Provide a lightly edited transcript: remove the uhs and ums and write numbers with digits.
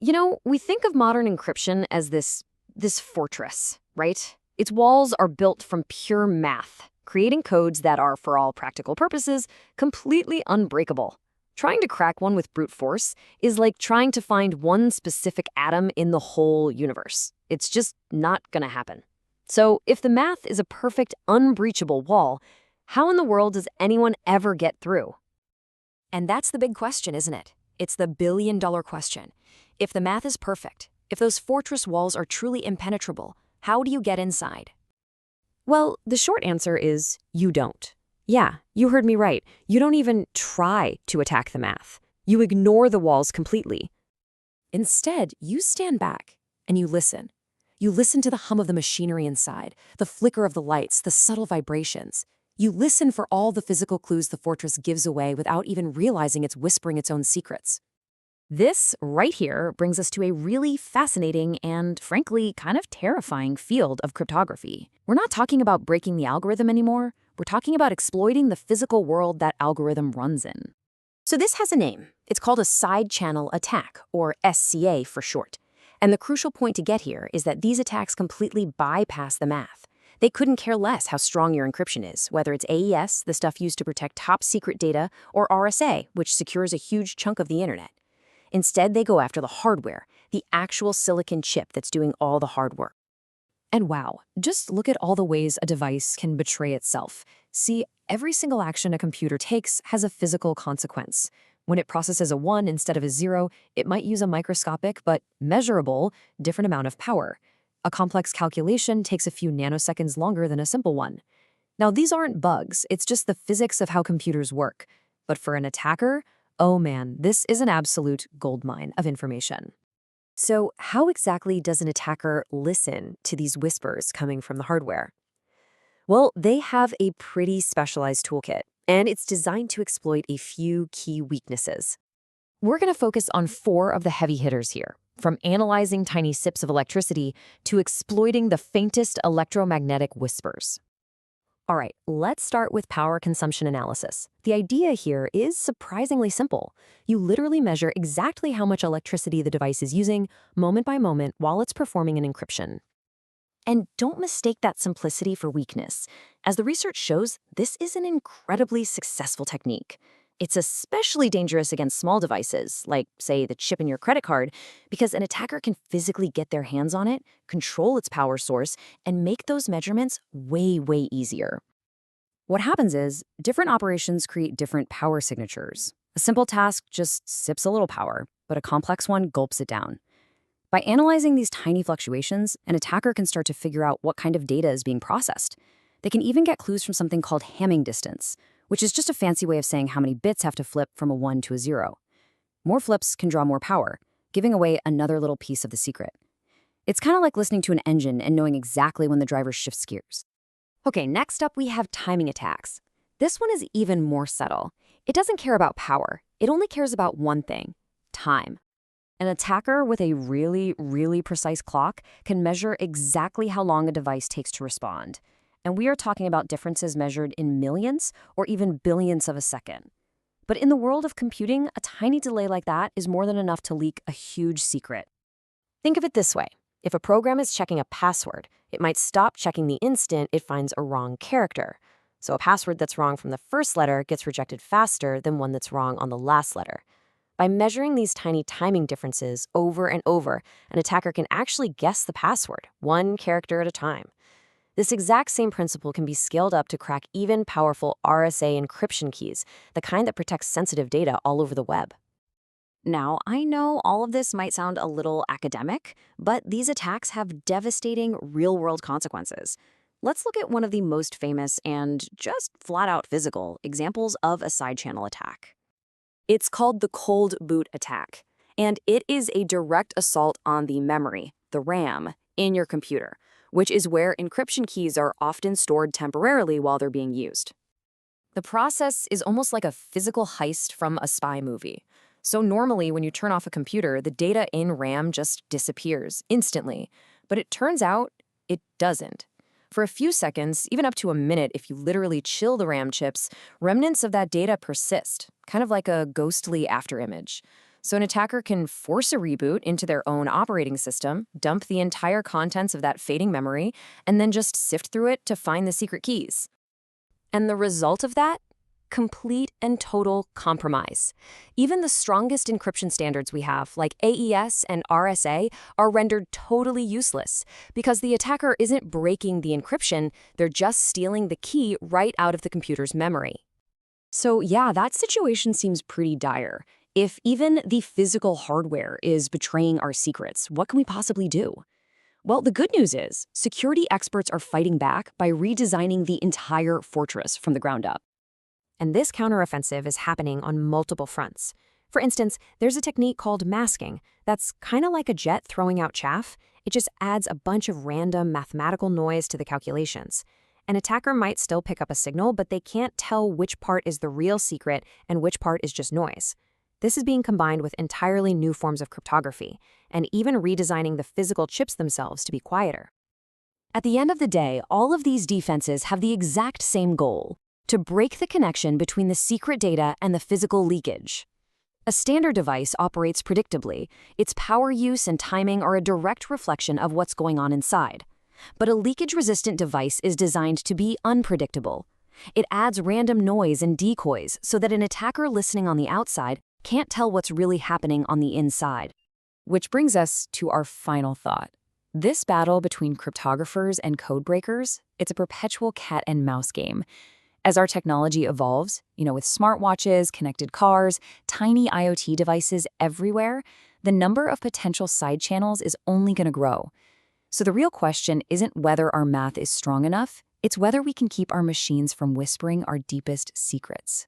We think of modern encryption as this fortress, right? Its walls are built from pure math, creating codes that are, for all practical purposes, completely unbreakable. Trying to crack one with brute force is like trying to find one specific atom in the whole universe. It's just not gonna happen. So if the math is a perfect, unbreachable wall, how in the world does anyone ever get through? And that's the big question, isn't it? It's the billion-dollar question. If the math is perfect, if those fortress walls are truly impenetrable, how do you get inside? Well, the short answer is you don't. Yeah, you heard me right. You don't even try to attack the math. You ignore the walls completely. Instead, you stand back and you listen. You listen to the hum of the machinery inside, the flicker of the lights, the subtle vibrations. You listen for all the physical clues the fortress gives away without even realizing it's whispering its own secrets. This right here brings us to a really fascinating and, frankly, kind of terrifying field of cryptography. We're not talking about breaking the algorithm anymore. We're talking about exploiting the physical world that algorithm runs in. So this has a name. It's called a side-channel attack, or SCA for short. And the crucial point to get here is that these attacks completely bypass the math. They couldn't care less how strong your encryption is, whether it's AES, the stuff used to protect top-secret data, or RSA, which secures a huge chunk of the internet. Instead, they go after the hardware, the actual silicon chip that's doing all the hard work. And wow, just look at all the ways a device can betray itself. See, every single action a computer takes has a physical consequence. When it processes a 1 instead of a 0, it might use a microscopic but measurable different amount of power. A complex calculation takes a few nanoseconds longer than a simple one. Now, these aren't bugs, it's just the physics of how computers work. But for an attacker, oh man, this is an absolute goldmine of information. So how exactly does an attacker listen to these whispers coming from the hardware? Well, they have a pretty specialized toolkit, and it's designed to exploit a few key weaknesses. We're going to focus on 4 of the heavy hitters here, from analyzing tiny sips of electricity to exploiting the faintest electromagnetic whispers. All right, let's start with power consumption analysis. The idea here is surprisingly simple. You literally measure exactly how much electricity the device is using, moment by moment, while it's performing an encryption. And don't mistake that simplicity for weakness. As the research shows, this is an incredibly successful technique. It's especially dangerous against small devices, like, say, the chip in your credit card, because an attacker can physically get their hands on it, control its power source, and make those measurements way, way easier. What happens is, different operations create different power signatures. A simple task just sips a little power, but a complex one gulps it down. By analyzing these tiny fluctuations, an attacker can start to figure out what kind of data is being processed. They can even get clues from something called Hamming distance, which is just a fancy way of saying how many bits have to flip from a 1 to a 0. More flips can draw more power, giving away another little piece of the secret. It's kind of like listening to an engine and knowing exactly when the driver shifts gears. Okay, next up we have timing attacks. This one is even more subtle. It doesn't care about power. It only cares about one thing: time. An attacker with a really, really precise clock can measure exactly how long a device takes to respond. And we are talking about differences measured in millions or even billions of a second. But in the world of computing, a tiny delay like that is more than enough to leak a huge secret. Think of it this way. If a program is checking a password, it might stop checking the instant it finds a wrong character. So a password that's wrong from the first letter gets rejected faster than one that's wrong on the last letter. By measuring these tiny timing differences over and over, an attacker can actually guess the password, one character at a time. This exact same principle can be scaled up to crack even powerful RSA encryption keys, the kind that protects sensitive data all over the web. Now, I know all of this might sound a little academic, but these attacks have devastating real-world consequences. Let's look at one of the most famous and just flat-out physical examples of a side-channel attack. It's called the cold boot attack, and it is a direct assault on the memory, the RAM, in your computer, which is where encryption keys are often stored temporarily while they're being used. The process is almost like a physical heist from a spy movie. So normally when you turn off a computer, the data in RAM just disappears instantly. But it turns out it doesn't. For a few seconds, even up to a minute if you literally chill the RAM chips, remnants of that data persist, kind of like a ghostly afterimage. So an attacker can force a reboot into their own operating system, dump the entire contents of that fading memory, and then just sift through it to find the secret keys. And the result of that? Complete and total compromise. Even the strongest encryption standards we have, like AES and RSA, are rendered totally useless because the attacker isn't breaking the encryption, they're just stealing the key right out of the computer's memory. So yeah, that situation seems pretty dire. If even the physical hardware is betraying our secrets, what can we possibly do? Well, the good news is security experts are fighting back by redesigning the entire fortress from the ground up. And this counteroffensive is happening on multiple fronts. For instance, there's a technique called masking that's kind of like a jet throwing out chaff. It just adds a bunch of random mathematical noise to the calculations. An attacker might still pick up a signal, but they can't tell which part is the real secret and which part is just noise. This is being combined with entirely new forms of cryptography, and even redesigning the physical chips themselves to be quieter. At the end of the day, all of these defenses have the exact same goal: to break the connection between the secret data and the physical leakage. A standard device operates predictably. Its power use and timing are a direct reflection of what's going on inside. But a leakage-resistant device is designed to be unpredictable. It adds random noise and decoys so that an attacker listening on the outside can't tell what's really happening on the inside. Which brings us to our final thought. This battle between cryptographers and codebreakers, it's a perpetual cat and mouse game. As our technology evolves, with smartwatches, connected cars, tiny IoT devices everywhere, the number of potential side channels is only going to grow. So the real question isn't whether our math is strong enough, it's whether we can keep our machines from whispering our deepest secrets.